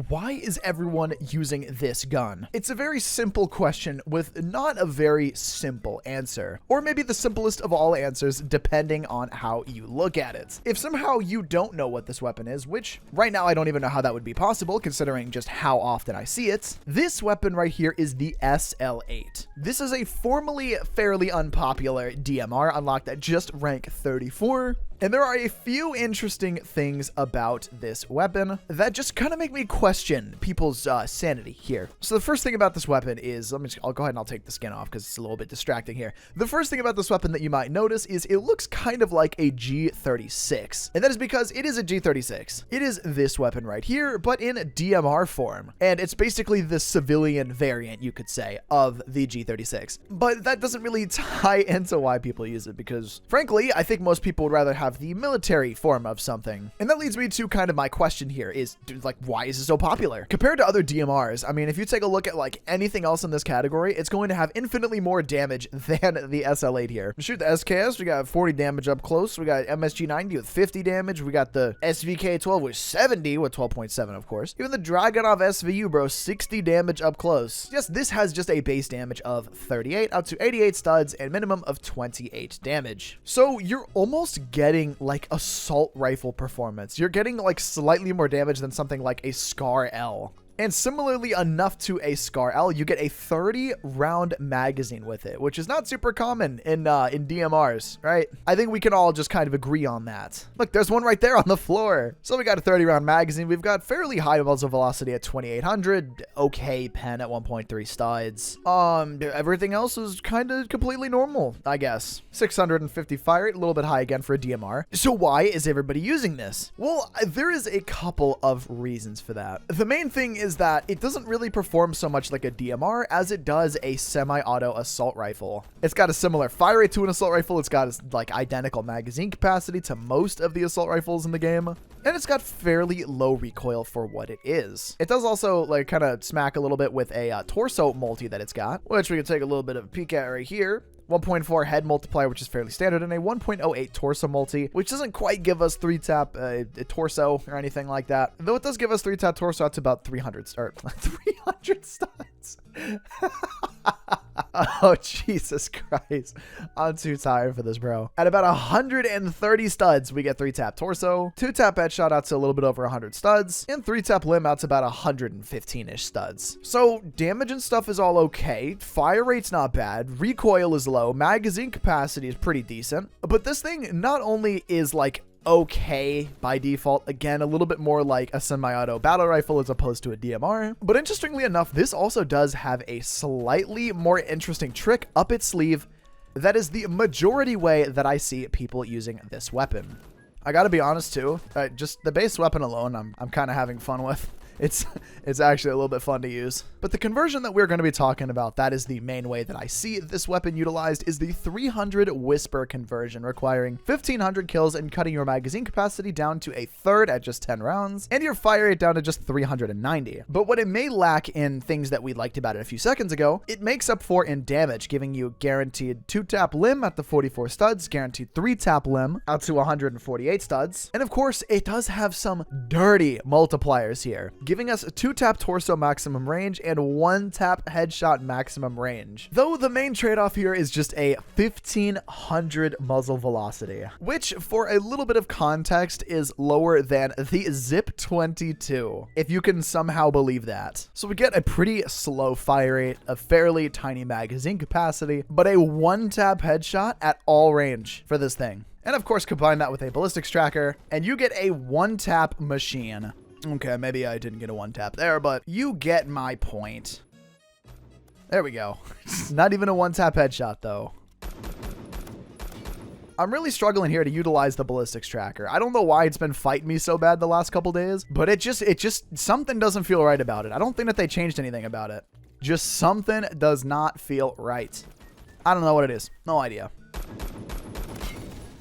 why is everyone using this gun? It's a very simple question with not a very simple answer, or maybe the simplest of all answers depending on how you look at it. If somehow you don't know what this weapon is, which right now I don't even know how that would be possible considering just how often I see it, this weapon right here is the SL8. This is a formerly fairly unpopular DMR unlocked at just rank 34. And there are a few interesting things about this weapon that just kind of make me question people's sanity here. So the first thing about this weapon is, I'll go ahead and I'll take the skin off because it's a little bit distracting here. The first thing about this weapon that you might notice is it looks kind of like a G36. And that is because it is a G36. It is this weapon right here, but in DMR form. And it's basically the civilian variant, you could say, of the G36. But that doesn't really tie into why people use it because, frankly, I think most people would rather have the military form of something. And that leads me to kind of my question here is, dude, like, why is it so popular? Compared to other DMRs, I mean, if you take a look at like anything else in this category, it's going to have infinitely more damage than the SL8 here. Shoot the SKS, we got 40 damage up close. We got MSG90 with 50 damage. We got the SVK12 with 70 with 12.7, of course. Even the Dragunov SVU, bro, 60 damage up close. Yes, this has just a base damage of 38 up to 88 studs and minimum of 28 damage. So you're almost getting like assault rifle performance. You're getting like slightly more damage than something like a Scar L. And similarly enough to a Scar L, you get a 30-round magazine with it, which is not super common in DMRs, right? I think we can all just kind of agree on that. Look, there's one right there on the floor. So we got a 30-round magazine. We've got fairly high muzzle velocity at 2,800. Okay, pen at 1.3 studs. Everything else is kind of completely normal, I guess. 650 fire rate, a little bit high again for a DMR. So why is everybody using this? Well, there is a couple of reasons for that. The main thing is that it doesn't really perform so much like a DMR as it does a semi-auto assault rifle. It's got a similar fire rate to an assault rifle. It's got like identical magazine capacity to most of the assault rifles in the game. And it's got fairly low recoil for what it is. It does also like kind of smack a little bit with a torso multi that it's got, which we can take a little bit of a peek at right here. 1.4 head multiplier, which is fairly standard, and a 1.08 torso multi, which doesn't quite give us 3-tap torso or anything like that. Though it does give us 3-tap torso out to about 300 studs. Oh, Jesus Christ. I'm too tired for this, bro. At about 130 studs, we get 3-tap torso, 2-tap headshot out to a little bit over 100 studs, and 3-tap limb out to about 115-ish studs. So damage and stuff is all okay. Fire rate's not bad. Recoil is low. Magazine capacity is pretty decent. But this thing not only is like okay by default, again, a little bit more like a semi-auto battle rifle as opposed to a DMR. But interestingly enough, this also does have a slightly more interesting trick up its sleeve. That is the majority way that I see people using this weapon. I gotta be honest too, just the base weapon alone, I'm kind of having fun with. It's actually a little bit fun to use. But the conversion that we're going to be talking about, that is the main way that I see this weapon utilized, is the 300 Whisper conversion, requiring 1,500 kills and cutting your magazine capacity down to a third at just 10 rounds, and your fire rate down to just 390. But what it may lack in things that we liked about it a few seconds ago, it makes up for in damage, giving you guaranteed 2-tap limb at the 44 studs, guaranteed 3-tap limb out to 148 studs, and of course, it does have some dirty multipliers here, giving us a 2-tap torso maximum range and 1-tap headshot maximum range. Though the main trade-off here is just a 1,500 muzzle velocity, which for a little bit of context is lower than the Zip 22, if you can somehow believe that. So we get a pretty slow fire rate, a fairly tiny magazine capacity, but a 1-tap headshot at all range for this thing. And of course, combine that with a ballistics tracker, and you get a 1-tap machine. Okay, maybe I didn't get a 1-tap there, but you get my point. There we go. Not even a 1-tap headshot, though. I'm really struggling here to utilize the ballistics tracker. I don't know why it's been fighting me so bad the last couple days, but it just, something doesn't feel right about it. I don't think that they changed anything about it. Just something does not feel right. I don't know what it is. No idea.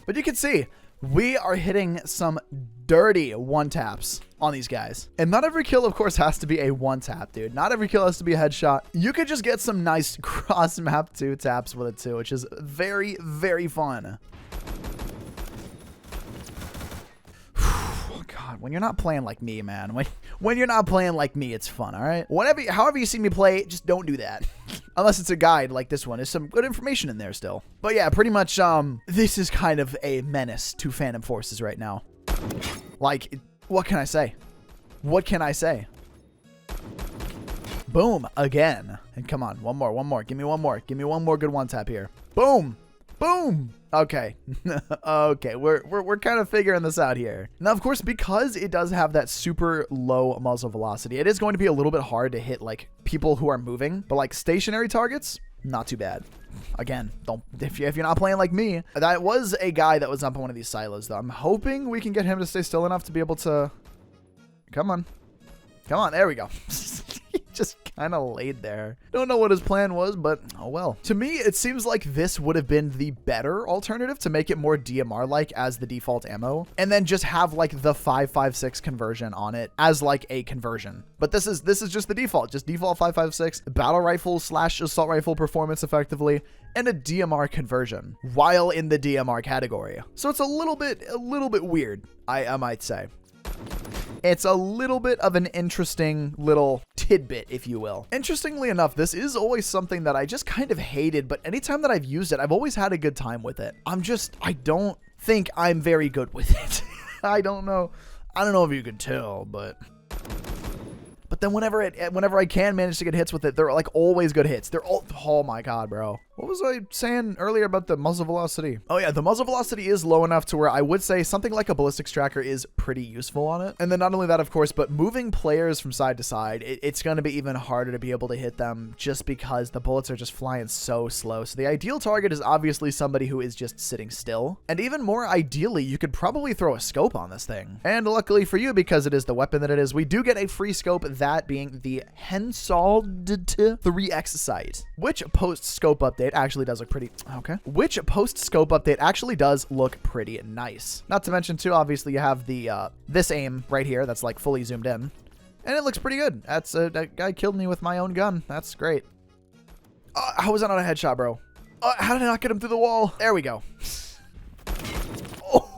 But you can see, we are hitting some dirty 1-taps on these guys. And not every kill, of course, has to be a 1-tap, dude. Not every kill has to be a headshot. You could just get some nice cross-map 2-taps with it, too, which is very, very fun. God, when you're not playing like me, man. When you're not playing like me, it's fun, all right? However you see me play, just don't do that. Unless it's a guide like this one. There's some good information in there still. But yeah, pretty much, this is kind of a menace to Phantom Forces right now. Like, what can I say? What can I say? Boom, again. And come on, one more. Give me one more. Give me one more good one tap here. Boom. Boom. Okay. Okay, we're kind of figuring this out here. Now, of course, because it does have that super low muzzle velocity, it is going to be a little bit hard to hit like people who are moving, but like stationary targets, not too bad. Again, if you're not playing like me. That was a guy that was up on one of these silos, though. I'm hoping we can get him to stay still enough to be able to... Come on. Come on, there we go. He just kind of laid there. Don't know what his plan was, but oh well. To me, it seems like this would have been the better alternative to make it more DMR-like as the default ammo, and then just have like the 5.56 conversion on it as like a conversion. But this is just the default, just default 5.56 battle rifle / assault rifle performance effectively, and a DMR conversion while in the DMR category. So it's a little bit weird, I might say. It's a little bit of an interesting little tidbit, if you will. Interestingly enough, this is always something that I just kind of hated, but anytime that I've used it, I've always had a good time with it. I don't think I'm very good with it. I don't know if you can tell, but then whenever I can manage to get hits with it, they're like always good hits. They're all, oh my God, bro. What was I saying earlier about the muzzle velocity? Oh yeah, the muzzle velocity is low enough to where I would say something like a ballistics tracker is pretty useful on it. And then not only that, of course, but moving players from side to side, it's going to be even harder to be able to hit them just because the bullets are just flying so slow. So the ideal target is obviously somebody who is just sitting still. And even more ideally, you could probably throw a scope on this thing. And luckily for you, because it is the weapon that it is, we do get a free scope, that being the Hensoldt 3X sight, which post-scope update actually does look pretty pretty nice. Not to mention too, obviously you have the this aim right here that's like fully zoomed in, and it looks pretty good. That guy killed me with my own gun. That's great. How was that not a headshot, bro? How did I not get him through the wall? There we go.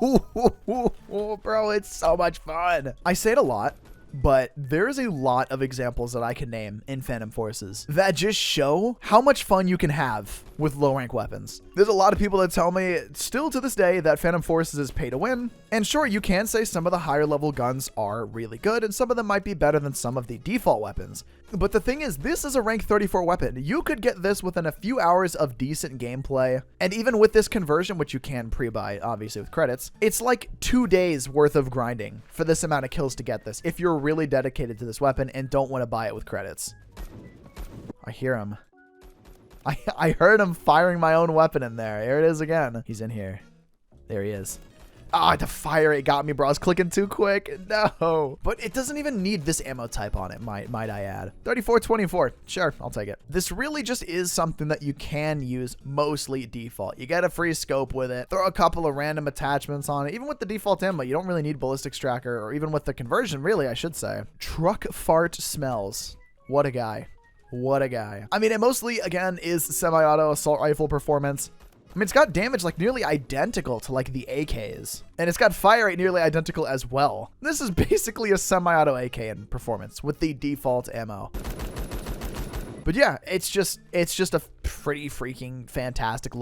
Oh, bro, it's so much fun. I say it a lot, but there's a lot of examples that I can name in Phantom Forces that just show how much fun you can have with low rank weapons. There's a lot of people that tell me still to this day that Phantom Forces is pay to win. And sure, you can say some of the higher level guns are really good and some of them might be better than some of the default weapons. But the thing is, this is a rank 34 weapon. You could get this within a few hours of decent gameplay. And even with this conversion, which you can pre-buy, obviously with credits, it's like 2 days worth of grinding for this amount of kills to get this, if you're really dedicated to this weapon and don't want to buy it with credits. I hear him. I heard him firing my own weapon in there. Here it is again. He's in here. There he is. Ah, the fire rate got me, bro. I was clicking too quick. No. But it doesn't even need this ammo type on it, might I add. 34-24. Sure, I'll take it. This really just is something that you can use mostly default. You get a free scope with it. Throw a couple of random attachments on it. Even with the default ammo, you don't really need ballistics tracker, or even with the conversion, really, I should say. Truck fart smells. What a guy. What a guy. I mean, it mostly, again, is semi-auto assault rifle performance. I mean, it's got damage like nearly identical to like the AKs, and it's got fire rate nearly identical as well. This is basically a semi-auto AK in performance with the default ammo. But yeah, it's just a pretty freaking fantastic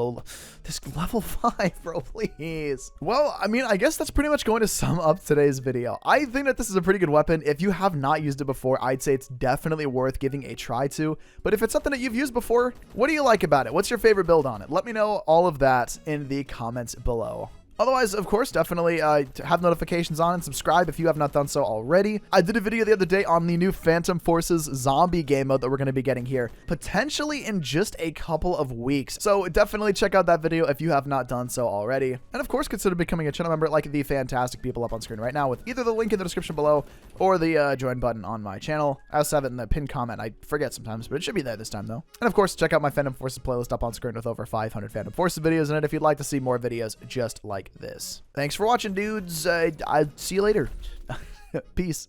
this level 5, bro, please. Well, I mean, I guess that's pretty much going to sum up today's video. I think that this is a pretty good weapon. If you have not used it before, I'd say it's definitely worth giving a try to. But if it's something that you've used before, what do you like about it? What's your favorite build on it? Let me know all of that in the comments below. Otherwise, of course, definitely have notifications on and subscribe if you have not done so already. I did a video the other day on the new Phantom Forces zombie game mode that we're going to be getting here, potentially in just a couple of weeks. So definitely check out that video if you have not done so already. And of course, consider becoming a channel member like the fantastic people up on screen right now with either the link in the description below or the join button on my channel. I also have it in the pinned comment. I forget sometimes, but it should be there this time though. And of course, check out my Phantom Forces playlist up on screen with over 500 Phantom Forces videos in it if you'd like to see more videos just like this. Thanks for watching, dudes. I'll see you later. Peace.